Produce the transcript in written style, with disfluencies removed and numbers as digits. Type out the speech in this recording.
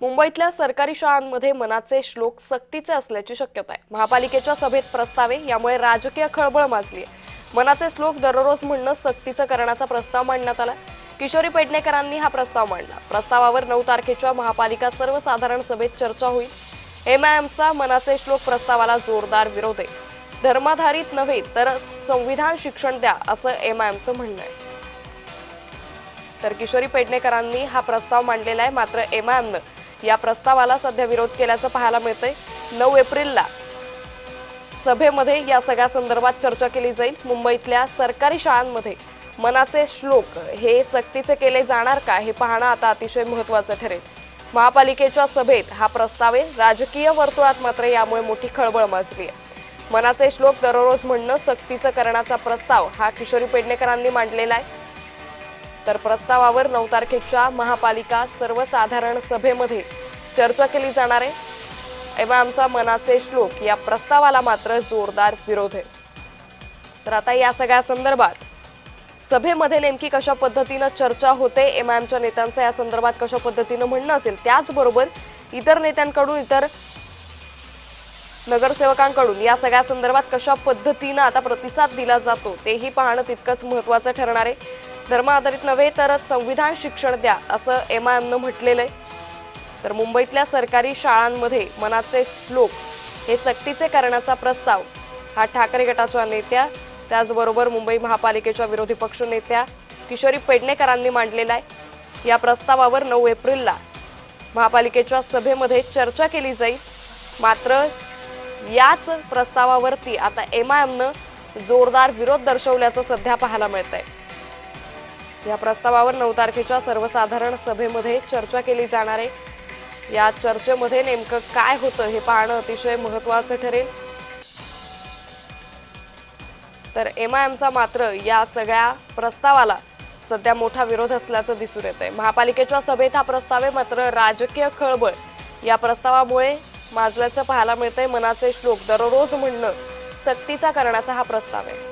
मुंबईतल्या सरकारी शाळांमध्ये मनाचे श्लोक सक्तीचे असल्याची शक्यता आहे। महापालिकेच्या सभेत प्रस्ताव आहे, यामुळे राजकीय खळबळ माजली आहे। मनाचे श्लोक दररोज म्हणणं सक्तीचं करण्याचा प्रस्ताव मांडण्यात आला। किशोरी पेडणेकरांनी हा प्रस्ताव मांडला। प्रस्तावावर 9 तारखेच्या महापालिका सर्वसाधारण सभेत चर्चा होईल। एमआयएमचा मनाचे श्लोक प्रस्तावाला जोरदार विरोध आहे। धर्माधारित नव्हे तर संविधान शिक्षण द्या असं एमआयएमचं म्हणणं आहे। तर किशोरी पेडणेकरांनी हा प्रस्ताव मांडलेला आहे, मात्र एमआयएमनं या प्रस्तावाला सध्या विरोध केल्याचं पाहायला मिळतंय। 9 एप्रिलला सभेमध्ये या सगळ्या संदर्भात चर्चा केली जाईल। मुंबईतल्या सरकारी शाळांमध्ये मनाचे श्लोक हे सक्तीचे केले जाणार का हे पाहणं आता अतिशय महत्त्वाचं ठरेल। महापालिकेच्या सभेत हा प्रस्ताव आहे। राजकीय वर्तुळात मात्र यामुळे मोठी खळबळ माजली आहे। मनाचे श्लोक दररोज म्हणणं सक्तीचं करण्याचा प्रस्ताव हा किशोरी पेडणेकरांनी मांडलेला आहे। तर प्रस्तावावर 9 तारखेच्या महापालिका सर्वसाधारण सभेमध्ये चर्चा केली जाणार आहे। एमआयएमचा मनाचे श्लोक या प्रस्तावाला मात्र जोरदार विरोध आहे। तर आता या सगळ्या संदर्भात सभेमध्ये नेमकी कशा पद्धतीने चर्चा होते, एमआयएमच्या नेत्यांचं या संदर्भात कशा पद्धतीने म्हणणं असेल, त्याचबरोबर इतर नेत्यांकडून, इतर नगरसेवकांकडून या सगळ्या संदर्भात कशा पद्धतीने आता प्रतिसाद दिला जातो तेही पाहणं तितकंच महत्त्वाचं ठरणार आहे। धर्म आधारित नव्हे तर संविधान शिक्षण द्या असं एमआयएमनं म्हटलेलं आहे। तर मुंबईतल्या सरकारी शाळांमध्ये मनाचे श्लोक हे सक्तीचे करण्याचा प्रस्ताव हा ठाकरे गटाच्या नेत्या, त्याचबरोबर मुंबई महापालिकेच्या विरोधी पक्ष नेत्या किशोरी पेडणेकरांनी मांडलेला आहे। या प्रस्तावावर 9 एप्रिलला महापालिकेच्या सभेमध्ये चर्चा केली जाईल। मात्र याच प्रस्तावावरती आता एमआयएमनं जोरदार विरोध दर्शवल्याचं सध्या पाहायला मिळतंय। या प्रस्तावावर 9 तारखेच्या सर्वसाधारण सभेमध्ये चर्चा केली जाणार आहे। या चर्चेमध्ये नेमकं काय होतं हे पाहणं अतिशय महत्त्वाचं ठरेल। तर एमआयएमचा मात्र या सगळ्या प्रस्तावाला सध्या मोठा विरोध असल्याचं दिसून येतंय। महापालिकेच्या सभेत हा प्रस्ताव आहे, मात्र राजकीय खळबळ या प्रस्तावामुळे माजल्याचं पाहायला मिळतंय। मनाचे श्लोक दररोज म्हणणं सक्तीचा करण्याचा हा प्रस्ताव आहे।